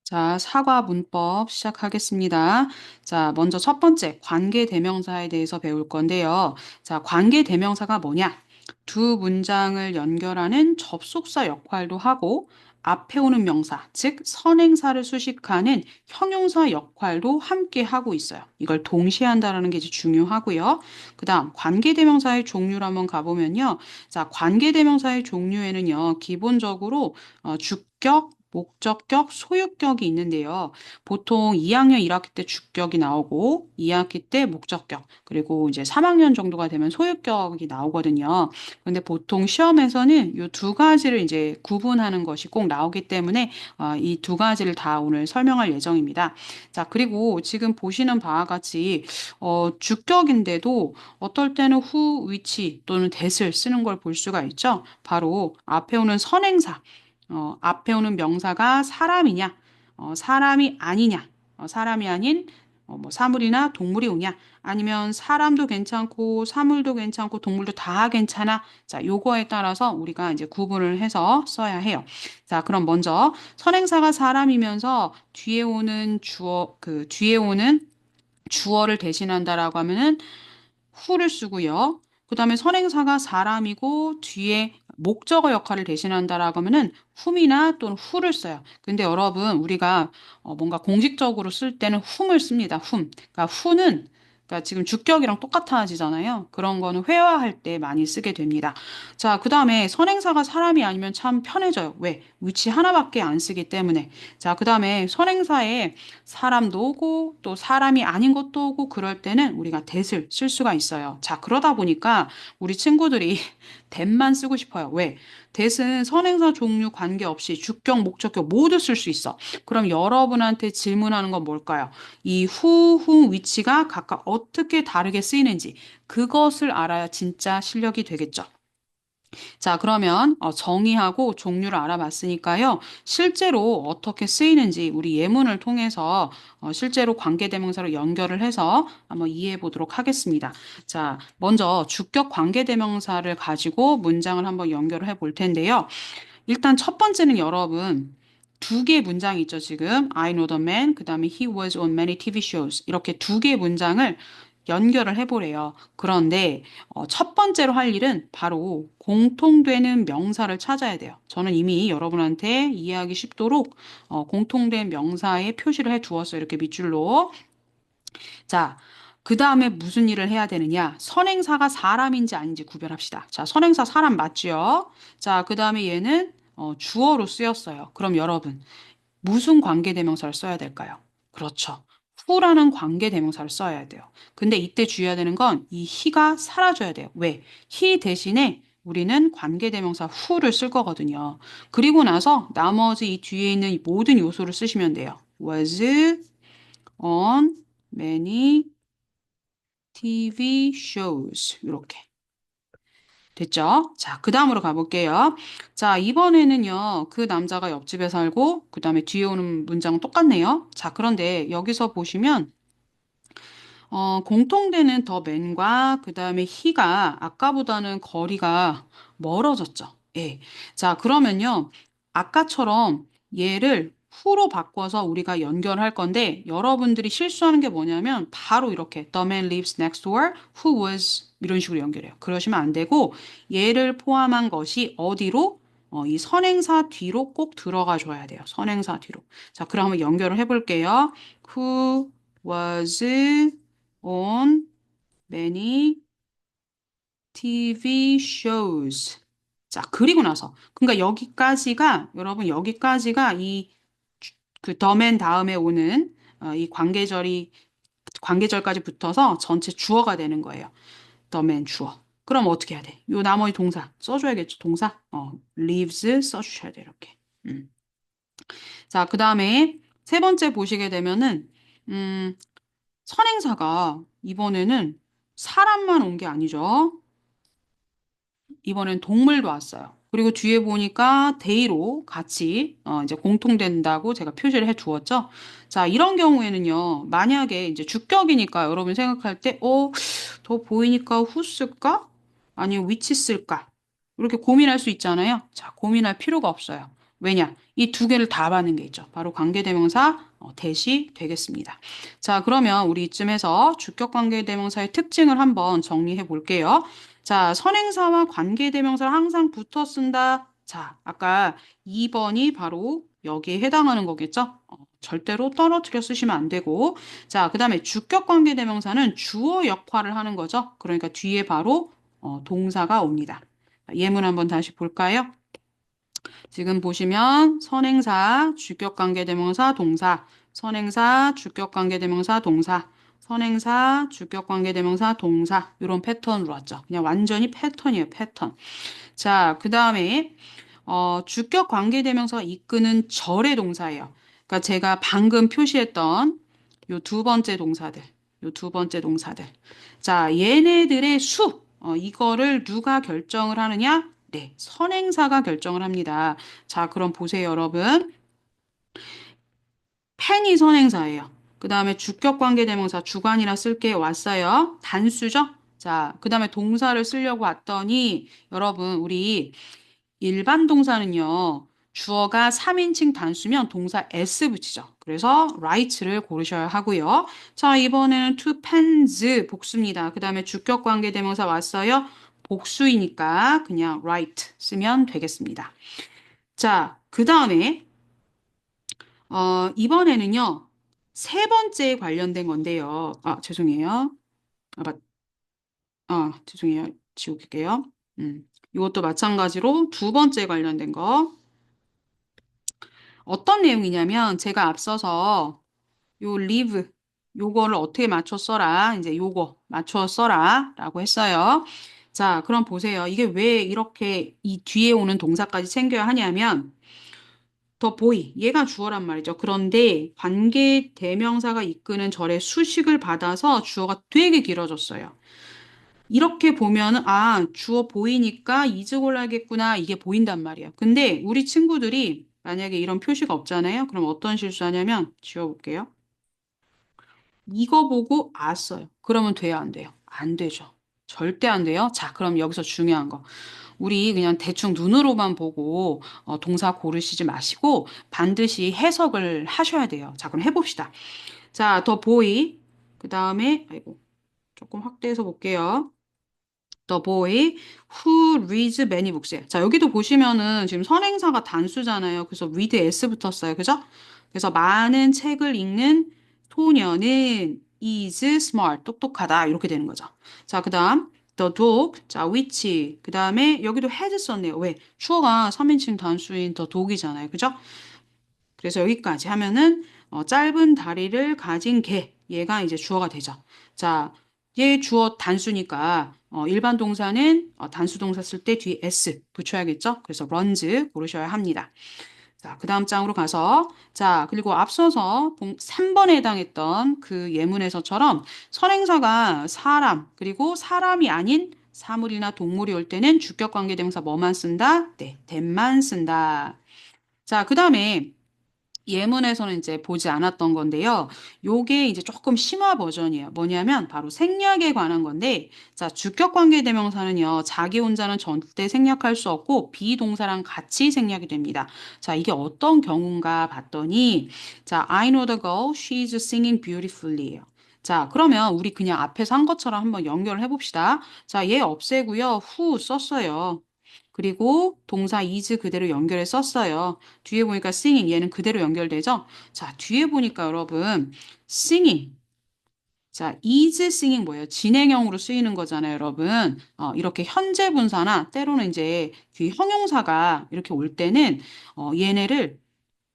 자, 사과 문법 시작하겠습니다. 자, 먼저 첫 번째 관계 대명사에 대해서 배울 건데요. 자, 관계 대명사가 뭐냐? 두 문장을 연결하는 접속사 역할도 하고 앞에 오는 명사, 즉 선행사를 수식하는 형용사 역할도 함께 하고 있어요. 이걸 동시에 한다라는 게 이제 중요하고요. 그다음 관계 대명사의 종류를 한번 가보면요. 자, 관계 대명사의 종류에는요. 기본적으로 주격, 목적격, 소유격이 있는데요. 보통 2학년 1학기 때 주격이 나오고 2학기 때 목적격, 그리고 이제 3학년 정도가 되면 소유격이 나오거든요. 근데 보통 시험에서는 이 두 가지를 이제 구분하는 것이 꼭 나오기 때문에 이 두 가지를 다 오늘 설명할 예정입니다. 자, 그리고 지금 보시는 바와 같이 주격인데도 어떨 때는 who, which 또는 that을 쓰는 걸 볼 수가 있죠. 바로 앞에 오는 선행사. 앞에 오는 명사가 사람이냐, 사람이 아니냐, 사람이 아닌 뭐 사물이나 동물이 오냐, 아니면 사람도 괜찮고 사물도 괜찮고 동물도 다 괜찮아. 자, 요거에 따라서 우리가 이제 구분을 해서 써야 해요. 자, 그럼 먼저 선행사가 사람이면서 뒤에 오는 주어를 대신한다라고 하면은 who를 쓰고요. 그 다음에 선행사가 사람이고 뒤에 목적어 역할을 대신한다라고 하면은 whom이나 또는 who를 써요. 근데 여러분 우리가 뭔가 공식적으로 쓸 때는 whom을 씁니다. whom. 그러니까 who는 그러니까 지금 주격이랑 똑같아지잖아요. 그런 거는 회화할 때 많이 쓰게 됩니다. 자, 그 다음에 선행사가 사람이 아니면 참 편해져요. 왜? 위치 하나밖에 안 쓰기 때문에. 자, 그 다음에 선행사에 사람도 오고 또 사람이 아닌 것도 오고 그럴 때는 우리가 that을 쓸 수가 있어요. 자, 그러다 보니까 우리 친구들이 that만 쓰고 싶어요. 왜? that은 선행사 종류 관계없이 주격, 목적격 모두 쓸 수 있어. 그럼 여러분한테 질문하는 건 뭘까요? 이 who, whom, which가 각각 어떻게 다르게 쓰이는지 그것을 알아야 진짜 실력이 되겠죠. 자, 그러면 정의하고 종류를 알아봤으니까요. 실제로 어떻게 쓰이는지 우리 예문을 통해서 실제로 관계대명사로 연결을 해서 한번 이해해 보도록 하겠습니다. 자, 먼저 주격 관계대명사를 가지고 문장을 한번 연결을 해 볼 텐데요. 일단 첫 번째는 여러분 두 개의 문장이 있죠, 지금. I know the man, 그 다음에 he was on many TV shows. 이렇게 두 개의 문장을 연결을 해보래요. 그런데 첫 번째로 할 일은 바로 공통되는 명사를 찾아야 돼요. 저는 이미 여러분한테 이해하기 쉽도록 공통된 명사에 표시를 해 두었어요. 이렇게 밑줄로. 자, 그 다음에 무슨 일을 해야 되느냐? 선행사가 사람인지 아닌지 구별합시다. 자, 선행사 사람 맞죠? 자, 그 다음에 얘는 주어로 쓰였어요. 그럼 여러분, 무슨 관계대명사를 써야 될까요? 그렇죠. who라는 관계대명사를 써야 돼요. 근데 이때 주의해야 되는 건 이 he가 사라져야 돼요. 왜? he 대신에 우리는 관계대명사 who를 쓸 거거든요. 그리고 나서 나머지 이 뒤에 있는 이 모든 요소를 쓰시면 돼요. was on many TV shows. 이렇게. 됐죠? 자, 그 다음으로 가볼게요. 자, 이번에는요, 그 남자가 옆집에 살고, 그 다음에 뒤에 오는 문장은 똑같네요. 자, 그런데 여기서 보시면, 공통되는 더 맨과 그 다음에 히가 아까보다는 거리가 멀어졌죠. 예. 자, 그러면요, 아까처럼 얘를 후로 바꿔서 우리가 연결할 건데, 여러분들이 실수하는 게 뭐냐면, 바로 이렇게, The man lives next door, who was, 이런 식으로 연결해요. 그러시면 안 되고, 얘를 포함한 것이 어디로? 이 선행사 뒤로 꼭 들어가 줘야 돼요. 선행사 뒤로. 자, 그럼 한번 연결을 해볼게요. Who was on many TV shows. 자, 그리고 나서. 그러니까 여기까지가, 여러분, 여기까지가 그 더맨 다음에 오는 이 관계절까지 붙어서 전체 주어가 되는 거예요. 더맨 주어. 그럼 어떻게 해야 돼? 요 나머지 동사 써줘야겠죠. 동사. lives 써주셔야 돼. 이렇게. 음. 자, 그 다음에 세 번째 보시게 되면은, 음, 선행사가 이번에는 사람만 온 게 아니죠. 이번엔 동물도 왔어요. 그리고 뒤에 보니까 데이로 같이 이제 공통된다고 제가 표시를 해 두었죠. 자, 이런 경우에는요. 만약에 이제 주격이니까 여러분 생각할 때, 더 보이니까 후 쓸까? 아니면 위치 쓸까? 이렇게 고민할 수 있잖아요. 자, 고민할 필요가 없어요. 왜냐? 이 두 개를 다 받는 게 있죠. 바로 관계대명사 대시 되겠습니다. 자, 그러면 우리 이쯤에서 주격 관계대명사의 특징을 한번 정리해 볼게요. 자, 선행사와 관계대명사를 항상 붙어 쓴다. 자, 아까 2번이 바로 여기에 해당하는 거겠죠? 절대로 떨어뜨려 쓰시면 안 되고. 자, 그 다음에 주격 관계대명사는 주어 역할을 하는 거죠. 그러니까 뒤에 바로 동사가 옵니다. 예문 한번 다시 볼까요? 지금 보시면 선행사, 주격관계대명사, 동사, 선행사, 주격관계대명사, 동사, 선행사, 주격관계대명사, 동사 이런 패턴으로 왔죠. 그냥 완전히 패턴이에요, 패턴. 자, 그 다음에 주격관계대명사가 이끄는 절의 동사예요. 그러니까 제가 방금 표시했던 요 두 번째 동사들, 요 두 번째 동사들. 자, 얘네들의 수, 이거를 누가 결정을 하느냐? 네, 선행사가 결정을 합니다. 자, 그럼 보세요, 여러분. 펜이 선행사예요. 그 다음에 주격관계대명사 주관이라 쓸게 왔어요. 단수죠? 자, 그 다음에 동사를 쓰려고 왔더니 여러분, 우리 일반 동사는요, 주어가 3인칭 단수면 동사 s 붙이죠. 그래서 write를 고르셔야 하고요. 자, 이번에는 two pens 복수입니다. 그 다음에 주격 관계 대명사 왔어요. 복수이니까 그냥 write 쓰면 되겠습니다. 자, 그 다음에 이번에는요, 세 번째에 관련된 건데요. 아, 죄송해요. 아, 죄송해요. 지울게요. 이것도 마찬가지로 두 번째 관련된 거. 어떤 내용이냐면 제가 앞서서 요 live 요거를 어떻게 맞춰 써라 이제 요거 맞춰 써라라고 했어요. 자, 그럼 보세요. 이게 왜 이렇게 이 뒤에 오는 동사까지 챙겨야 하냐면 더 보이 얘가 주어란 말이죠. 그런데 관계 대명사가 이끄는 절의 수식을 받아서 주어가 되게 길어졌어요. 이렇게 보면 아 주어 보이니까 이즈골라야겠구나 이게 보인단 말이에요. 근데 우리 친구들이 만약에 이런 표시가 없잖아요. 그럼 어떤 실수하냐면 지워볼게요. 이거 보고 아 써요. 그러면 돼요, 안 돼요? 안 되죠. 절대 안 돼요. 자, 그럼 여기서 중요한 거. 우리 그냥 대충 눈으로만 보고 동사 고르시지 마시고 반드시 해석을 하셔야 돼요. 자, 그럼 해봅시다. 자, 더 보이. 그 다음에 아이고 조금 확대해서 볼게요. The boy who reads many books. 자, 여기도 보시면은 지금 선행사가 단수잖아요. 그래서 read s 붙었어요. 그죠? 그래서 많은 책을 읽는 소녀는 is smart. 똑똑하다. 이렇게 되는 거죠. 자, 그다음 the dog. 자, which. 그다음에 여기도 had 썼네요. 왜? 주어가 3인칭 단수인 the dog이잖아요. 그죠? 그래서 여기까지 하면은 짧은 다리를 가진 개. 얘가 이제 주어가 되죠. 자, 얘 주어 단수니까 일반 동사는 단수 동사 쓸 때 뒤에 s 붙여야겠죠? 그래서 runs 고르셔야 합니다. 자, 그 다음 장으로 가서 자, 그리고 앞서서 3번에 해당했던 그 예문에서처럼 선행사가 사람 그리고 사람이 아닌 사물이나 동물이 올 때는 주격 관계 대명사 뭐만 쓴다? 네, that만 쓴다. 자, 그 다음에 예문에서는 이제 보지 않았던 건데요. 요게 이제 조금 심화 버전이에요. 뭐냐면 바로 생략에 관한 건데, 자, 주격 관계 대명사는요, 자기 혼자는 절대 생략할 수 없고 비동사랑 같이 생략이 됩니다. 자, 이게 어떤 경우인가 봤더니, 자, I know the girl, she's singing beautifully예요. 자, 그러면 우리 그냥 앞에서 한 것처럼 한번 연결을 해봅시다. 자, 얘 없애고요. who 썼어요. 그리고 동사 is 그대로 연결해 썼어요. 뒤에 보니까 singing 얘는 그대로 연결되죠? 자, 뒤에 보니까 여러분 singing 자, is singing 뭐예요? 진행형으로 쓰이는 거잖아요, 여러분. 이렇게 현재 분사나 때로는 이제 뒤에 형용사가 이렇게 올 때는 얘네를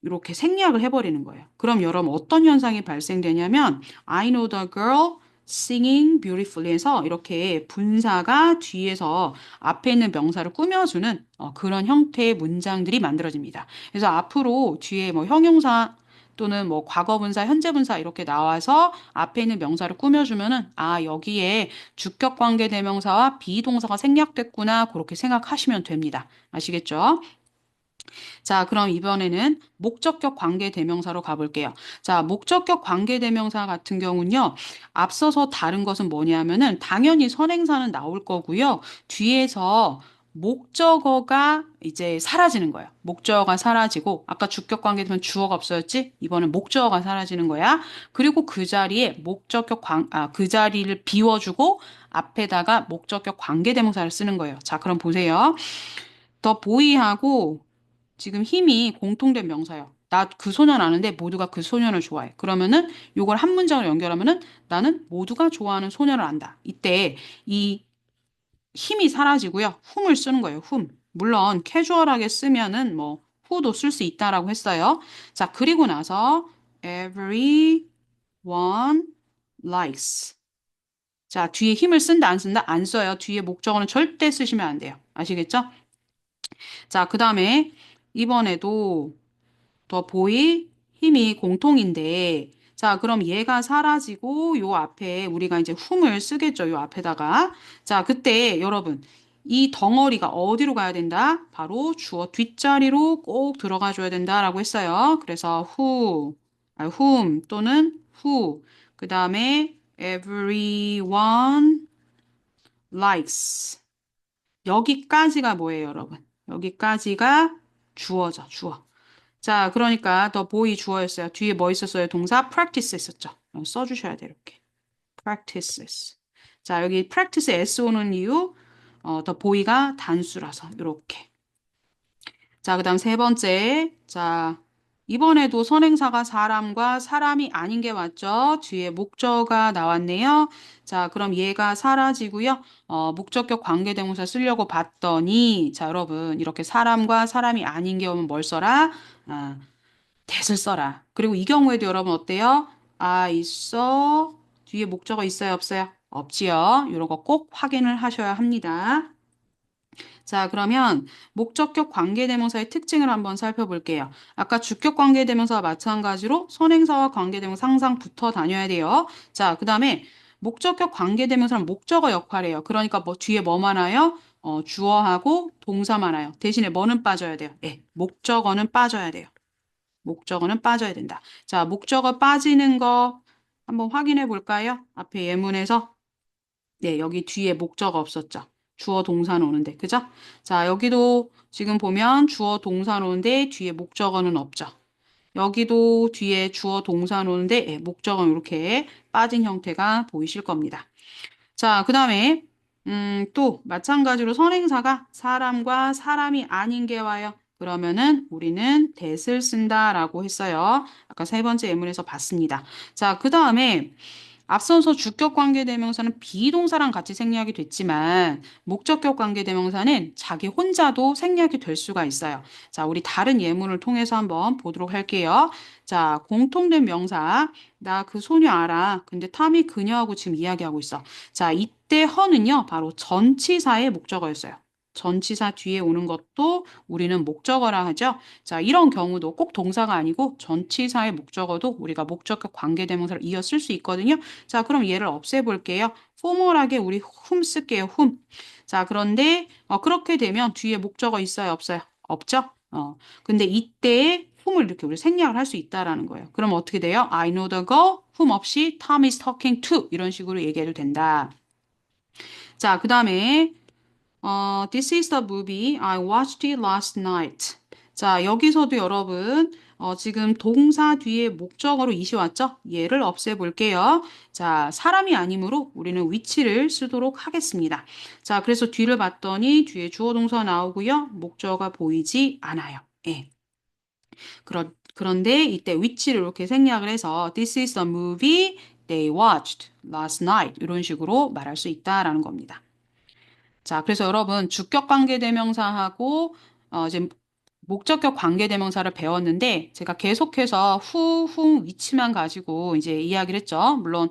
이렇게 생략을 해버리는 거예요. 그럼 여러분 어떤 현상이 발생되냐면 I know the girl singing beautifully 해서 이렇게 분사가 뒤에서 앞에 있는 명사를 꾸며주는 그런 형태의 문장들이 만들어집니다. 그래서 앞으로 뒤에 뭐 형용사 또는 뭐 과거분사, 현재분사 이렇게 나와서 앞에 있는 명사를 꾸며주면은 아 여기에 주격 관계 대명사와 비동사가 생략됐구나 그렇게 생각하시면 됩니다. 아시겠죠? 자, 그럼 이번에는 목적격 관계 대명사로 가볼게요. 자, 목적격 관계 대명사 같은 경우는요, 앞서서 다른 것은 뭐냐면은 당연히 선행사는 나올 거고요. 뒤에서 목적어가 이제 사라지는 거예요. 목적어가 사라지고 아까 주격 관계 되면 주어가 없어졌지? 이번엔 목적어가 사라지는 거야. 그리고 그 자리에 그 자리를 비워주고 앞에다가 목적격 관계대명사를 쓰는 거예요. 자, 그럼 보세요. 더 보이하고 지금 힘이 공통된 명사예요. 나 그 소년 아는데 모두가 그 소년을 좋아해. 그러면은 요걸 한 문장으로 연결하면은 나는 모두가 좋아하는 소년을 안다. 이때 이 힘이 사라지고요. whom을 쓰는 거예요. whom. 물론 캐주얼하게 쓰면은 뭐 who도 쓸 수 있다라고 했어요. 자, 그리고 나서 everyone likes. 자, 뒤에 힘을 쓴다, 안 쓴다? 안 써요. 뒤에 목적어는 절대 쓰시면 안 돼요. 아시겠죠? 자, 그 다음에 이번에도 더 보이 힘이 공통인데 자, 그럼 얘가 사라지고 요 앞에 우리가 이제 whom을 쓰겠죠. 요 앞에다가. 자, 그때 여러분 이 덩어리가 어디로 가야 된다? 바로 주어 뒷자리로 꼭 들어가 줘야 된다라고 했어요. 그래서 whom 또는 who. 그다음에 everyone likes. 여기까지가 뭐예요, 여러분? 여기까지가 주어죠, 주어. 자, 그러니까 더 보이 주어였어요. 뒤에 뭐 있었어요? 동사 practice 있었죠. 써주셔야 돼요, 이렇게. practices. 자, 여기 practice s 오는 이유, 더 보이가 단수라서 이렇게. 자, 그다음 세 번째. 자, 이번에도 선행사가 사람과 사람이 아닌 게 맞죠? 뒤에 목적어가 나왔네요. 자, 그럼 얘가 사라지고요. 목적격 관계대명사 쓰려고 봤더니, 자, 여러분, 이렇게 사람과 사람이 아닌 게 오면 뭘 써라? 아, that을 써라. 그리고 이 경우에도 여러분 어때요? 있어. 뒤에 목적어 있어요, 없어요? 없지요. 이런 거 꼭 확인을 하셔야 합니다. 자, 그러면 목적격 관계대명사의 특징을 한번 살펴볼게요. 아까 주격 관계대명사와 마찬가지로 선행사와 관계대명사 항상 붙어 다녀야 돼요. 자, 그 다음에 목적격 관계대명사는 목적어 역할이에요. 그러니까 뭐 뒤에 뭐 많아요? 주어하고 동사 많아요. 대신에 뭐는 빠져야 돼요? 예, 목적어는 빠져야 돼요. 목적어는 빠져야 된다. 자, 목적어 빠지는 거 한번 확인해 볼까요? 앞에 예문에서. 네, 여기 뒤에 목적어 없었죠. 주어 동사 오는데, 그죠? 자, 여기도 지금 보면 주어 동사 오는데 뒤에 목적어는 없죠. 여기도 뒤에 주어 동사 오는데 예, 목적어는 이렇게 빠진 형태가 보이실 겁니다. 자, 그 다음에 또 마찬가지로 선행사가 사람과 사람이 아닌 게 와요. 그러면은 우리는 that을 쓴다라고 했어요. 아까 세 번째 예문에서 봤습니다. 자, 그 다음에 앞서서 주격 관계대명사는 비동사랑 같이 생략이 됐지만 목적격 관계대명사는 자기 혼자도 생략이 될 수가 있어요. 자, 우리 다른 예문을 통해서 한번 보도록 할게요. 자, 공통된 명사. 나 그 소녀 알아. 근데 탐이 그녀하고 지금 이야기하고 있어. 자, 이때 허는요, 바로 전치사의 목적어였어요. 전치사 뒤에 오는 것도 우리는 목적어라 하죠. 자, 이런 경우도 꼭 동사가 아니고 전치사의 목적어도 우리가 목적격 관계대명사를 이어 쓸 수 있거든요. 자, 그럼 얘를 없애볼게요. 포멀하게 우리 whom 쓸게요. whom. 자, 그런데 그렇게 되면 뒤에 목적어 있어요? 없어요? 없죠? 근데 이때 whom을 이렇게 우리 생략을 할 수 있다라는 거예요. 그럼 어떻게 돼요? I know the girl whom 없이 Tom is talking to 이런 식으로 얘기해도 된다. 자, 그 다음에 This is the movie I watched it last night. 자, 여기서도 여러분, 지금 동사 뒤에 목적어로 이시 왔죠? 얘를 없애볼게요. 자, 사람이 아니므로 우리는 위치를 쓰도록 하겠습니다. 자, 그래서 뒤를 봤더니 뒤에 주어 동사 나오고요. 목적어가 보이지 않아요. 예. 그런데 이때 위치를 이렇게 생략을 해서 This is the movie they watched last night. 이런 식으로 말할 수 있다라는 겁니다. 자, 그래서 여러분 주격 관계대명사하고 이제 목적격 관계대명사를 배웠는데 제가 계속해서 위치만 가지고 이제 이야기를 했죠. 물론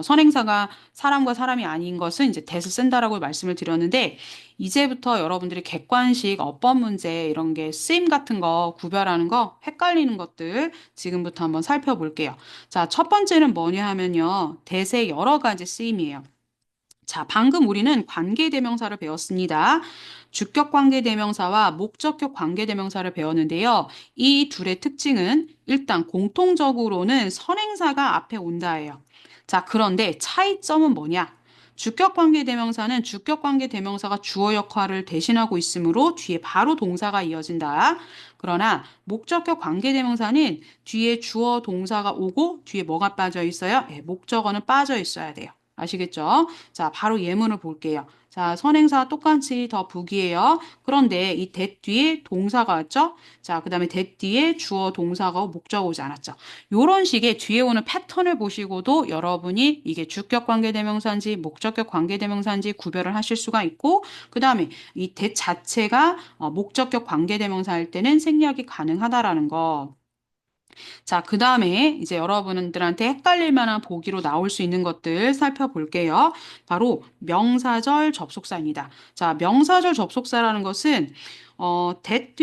선행사가 사람과 사람이 아닌 것은 이제 that을 쓴다라고 말씀을 드렸는데 이제부터 여러분들이 객관식 어법 문제 이런 게 쓰임 같은 거 구별하는 거 헷갈리는 것들 지금부터 한번 살펴볼게요. 자, 첫 번째는 뭐냐 하면요. that의 여러 가지 쓰임이에요. 자, 방금 우리는 관계대명사를 배웠습니다. 주격 관계대명사와 목적격 관계대명사를 배웠는데요. 이 둘의 특징은 일단 공통적으로는 선행사가 앞에 온다예요. 자, 그런데 차이점은 뭐냐? 주격관계대명사는 주격관계대명사가 주어 역할을 대신하고 있으므로 뒤에 바로 동사가 이어진다. 그러나 목적격 관계대명사는 뒤에 주어 동사가 오고 뒤에 뭐가 빠져 있어요? 예, 목적어는 빠져 있어야 돼요. 아시겠죠? 자, 바로 예문을 볼게요. 자, 선행사 똑같이 더 북이에요. 그런데 이 that 뒤에 동사가 왔죠? 자, 그 다음에 that 뒤에 주어 동사가 목적어 오지 않았죠? 요런 식의 뒤에 오는 패턴을 보시고도 여러분이 이게 주격 관계대명사인지 목적격 관계대명사인지 구별을 하실 수가 있고, 그 다음에 이 that 자체가 목적격 관계대명사일 때는 생략이 가능하다라는 거. 자, 그 다음에 이제 여러분들한테 헷갈릴 만한 보기로 나올 수 있는 것들 살펴볼게요. 바로 명사절 접속사입니다. 자, 명사절 접속사라는 것은, that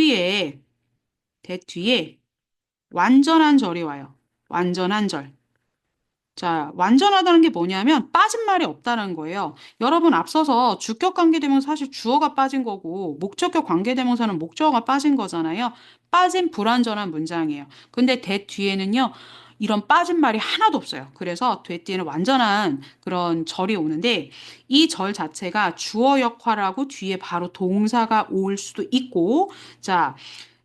뒤에 완전한 절이 와요. 완전한 절. 자, 완전하다는 게 뭐냐면 빠진 말이 없다는 거예요. 여러분 앞서서 주격 관계대명사 사실 주어가 빠진 거고 목적격 관계대명사는 목적어가 빠진 거잖아요. 빠진 불완전한 문장이에요. 근데 대 뒤에는요. 이런 빠진 말이 하나도 없어요. 그래서 대 뒤에는 완전한 그런 절이 오는데 이 절 자체가 주어 역할하고 뒤에 바로 동사가 올 수도 있고 자,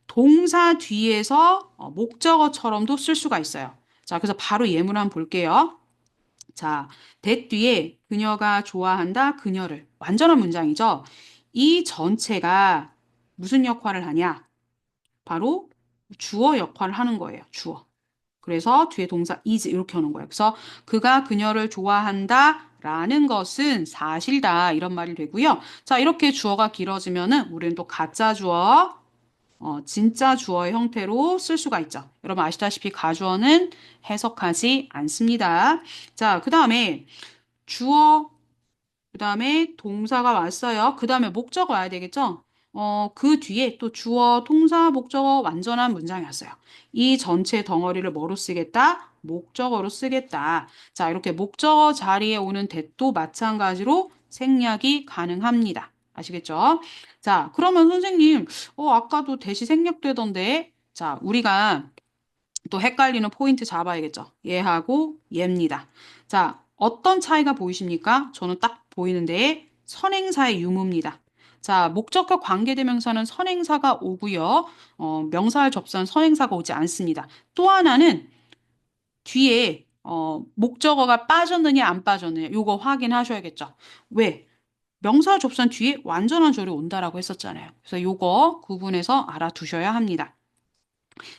동사 뒤에서 목적어처럼도 쓸 수가 있어요. 자, 그래서 바로 예문 한번 볼게요. 자, that 뒤에 그녀가 좋아한다, 그녀를. 완전한 문장이죠. 이 전체가 무슨 역할을 하냐? 바로 주어 역할을 하는 거예요. 주어. 그래서 뒤에 동사 is 이렇게 하는 거예요. 그래서 그가 그녀를 좋아한다 라는 것은 사실다 이런 말이 되고요. 자, 이렇게 주어가 길어지면은 우리는 또 가짜 주어 진짜 주어의 형태로 쓸 수가 있죠. 여러분 아시다시피 가주어는 해석하지 않습니다. 자, 그 다음에 주어, 그 다음에 동사가 왔어요. 그 다음에 목적어 와야 되겠죠? 그 뒤에 또 주어, 동사, 목적어 완전한 문장이 왔어요. 이 전체 덩어리를 뭐로 쓰겠다? 목적어로 쓰겠다. 자, 이렇게 목적어 자리에 오는 대도 마찬가지로 생략이 가능합니다. 아시겠죠? 자, 그러면 선생님, 아까도 대시 생략되던데. 자, 우리가 또 헷갈리는 포인트 잡아야겠죠. 얘하고 얘입니다. 자, 어떤 차이가 보이십니까? 저는 딱 보이는데 선행사의 유무입니다. 자, 목적격 관계대명사는 선행사가 오고요. 명사를 접수한 선행사가 오지 않습니다. 또 하나는 뒤에 목적어가 빠졌느냐 안 빠졌느냐 요거 확인하셔야겠죠. 왜? 명사를 접수한 뒤에 완전한 절이 온다라고 했었잖아요. 그래서 요거 구분해서 알아두셔야 합니다.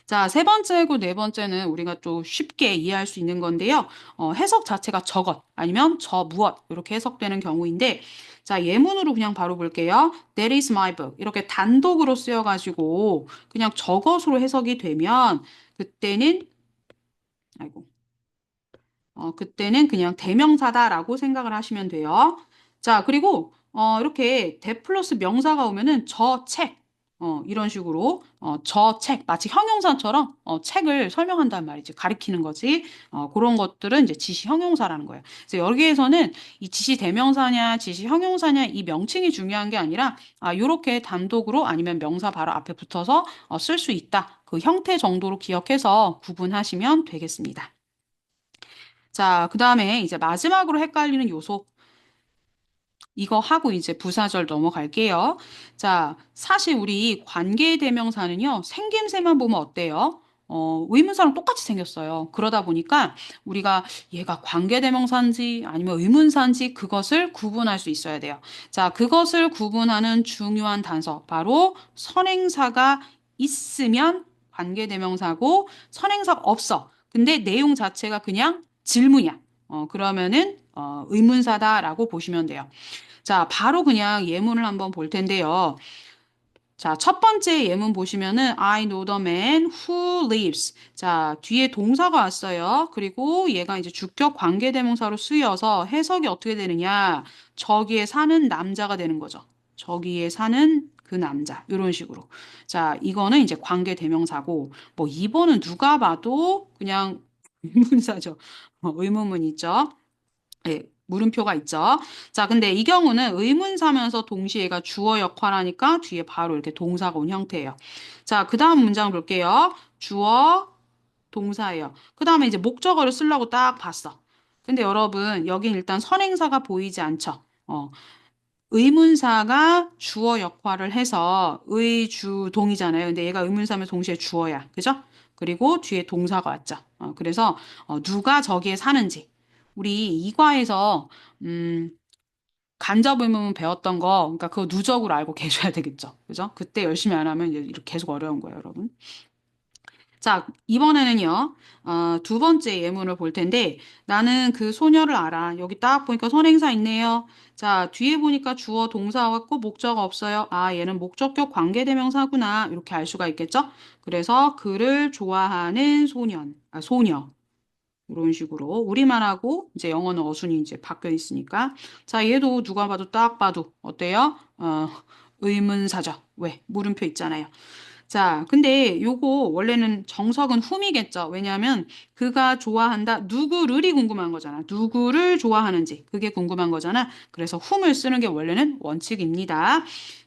자, 세 번째고 네 번째는 우리가 좀 쉽게 이해할 수 있는 건데요. 해석 자체가 저것 아니면 저 무엇 이렇게 해석되는 경우인데 자, 예문으로 그냥 바로 볼게요. That is my book. 이렇게 단독으로 쓰여가지고 그냥 저것으로 해석이 되면 그때는 아이고 그때는 그냥 대명사다라고 생각을 하시면 돼요. 자, 그리고 이렇게 대 플러스 명사가 오면은 저 책, 이런 식으로 저 책, 마치 형용사처럼 책을 설명한단 말이지, 가리키는 거지. 그런 것들은 이제 지시 형용사라는 거예요. 그래서 여기에서는 이 지시 대명사냐, 지시 형용사냐 이 명칭이 중요한 게 아니라 이렇게 단독으로 아니면 명사 바로 앞에 붙어서 쓸 수 있다. 그 형태 정도로 기억해서 구분하시면 되겠습니다. 자, 그 다음에 이제 마지막으로 헷갈리는 요소. 이거 하고 이제 부사절 넘어갈게요. 자, 사실 우리 관계대명사는요, 생김새만 보면 어때요? 의문사랑 똑같이 생겼어요. 그러다 보니까 우리가 얘가 관계대명사인지 아니면 의문사인지 그것을 구분할 수 있어야 돼요. 자, 그것을 구분하는 중요한 단서. 바로 선행사가 있으면 관계대명사고 선행사가 없어. 근데 내용 자체가 그냥 질문이야. 그러면은 의문사다라고 보시면 돼요. 자, 바로 그냥 예문을 한번 볼 텐데요. 자, 첫 번째 예문 보시면은 I know the man who lives. 자, 뒤에 동사가 왔어요. 그리고 얘가 이제 주격 관계대명사로 쓰여서 해석이 어떻게 되느냐? 저기에 사는 남자가 되는 거죠. 저기에 사는 그 남자. 이런 식으로. 자, 이거는 이제 관계대명사고 뭐 2번은 누가 봐도 그냥 의문사죠. 의문문 있죠. 예, 물음표가 있죠. 자, 근데 이 경우는 의문사면서 동시에가 주어 역할하니까 뒤에 바로 이렇게 동사가 온 형태예요. 자, 그 다음 문장 볼게요. 주어, 동사예요. 그 다음에 이제 목적어를 쓰려고 딱 봤어. 근데 여러분, 여긴 일단 선행사가 보이지 않죠? 의문사가 주어 역할을 해서 의주동이잖아요. 근데 얘가 의문사면 동시에 주어야. 그죠? 그리고 뒤에 동사가 왔죠. 그래서 누가 저기에 사는지. 우리 이과에서 음, 간접 의문 배웠던 거, 그러니까 그거 누적으로 알고 계셔야 되겠죠. 그죠? 그때 열심히 안 하면 이제 이렇게 계속 어려운 거예요, 여러분. 자, 이번에는요, 두 번째 예문을 볼 텐데, 나는 그 소녀를 알아. 여기 딱 보니까 선행사 있네요. 자, 뒤에 보니까 주어 동사 왔고 목적 없어요. 아, 얘는 목적격 관계대명사구나. 이렇게 알 수가 있겠죠? 그래서 그를 좋아하는 소녀. 이런 식으로. 우리말하고 이제 영어는 어순이 이제 바뀌어 있으니까. 자, 얘도 누가 봐도 딱 봐도 어때요? 의문사죠. 왜? 물음표 있잖아요. 자, 근데 요거 원래는 정석은 whom이겠죠. 왜냐하면 그가 좋아한다. 누구를이 궁금한 거잖아. 누구를 좋아하는지. 그게 궁금한 거잖아. 그래서 whom을 쓰는 게 원래는 원칙입니다.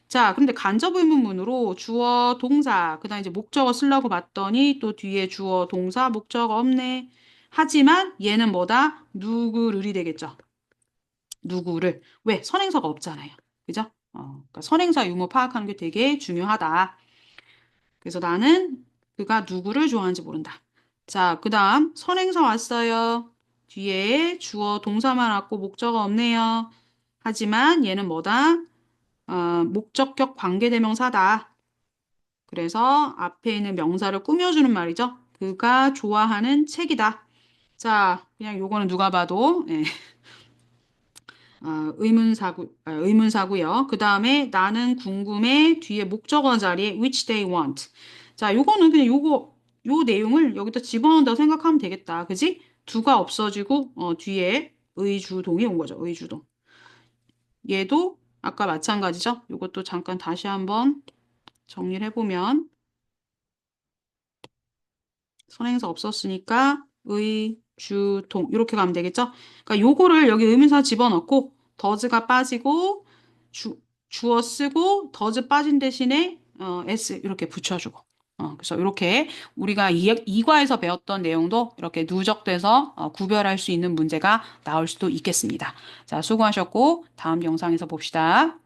자, 근데 간접 의문문으로 주어, 동사, 그다음 이제 목적어 쓰려고 봤더니 또 뒤에 주어, 동사, 목적어 없네. 하지만 얘는 뭐다? 누구를이 되겠죠. 누구를. 왜? 선행사가 없잖아요. 그죠? 그러니까 선행사 유무 파악하는 게 되게 중요하다. 그래서 나는 그가 누구를 좋아하는지 모른다. 자, 그 다음 선행사 왔어요. 뒤에 주어 동사만 왔고 목적어 없네요. 하지만 얘는 뭐다? 목적격 관계대명사다. 그래서 앞에 있는 명사를 꾸며주는 말이죠. 그가 좋아하는 책이다. 자, 그냥 요거는 누가 봐도 예, 의문사고요. 그 다음에 나는 궁금해 뒤에 목적어 자리에 which they want. 자, 요거는 그냥 요 내용을 여기다 집어넣는다고 생각하면 되겠다. 그지? 두가 없어지고 뒤에 의주동이 온 거죠. 의주동. 얘도 아까 마찬가지죠. 요것도 잠깐 다시 한번 정리를 해보면 선행사 없었으니까 의, 주, 동 이렇게 가면 되겠죠? 그러니까 요거를 여기 의문사 집어넣고 더즈가 빠지고 주어 쓰고 더즈 빠진 대신에 s 이렇게 붙여주고 그래서 이렇게 우리가 이과에서 배웠던 내용도 이렇게 누적돼서 구별할 수 있는 문제가 나올 수도 있겠습니다. 자, 수고하셨고 다음 영상에서 봅시다.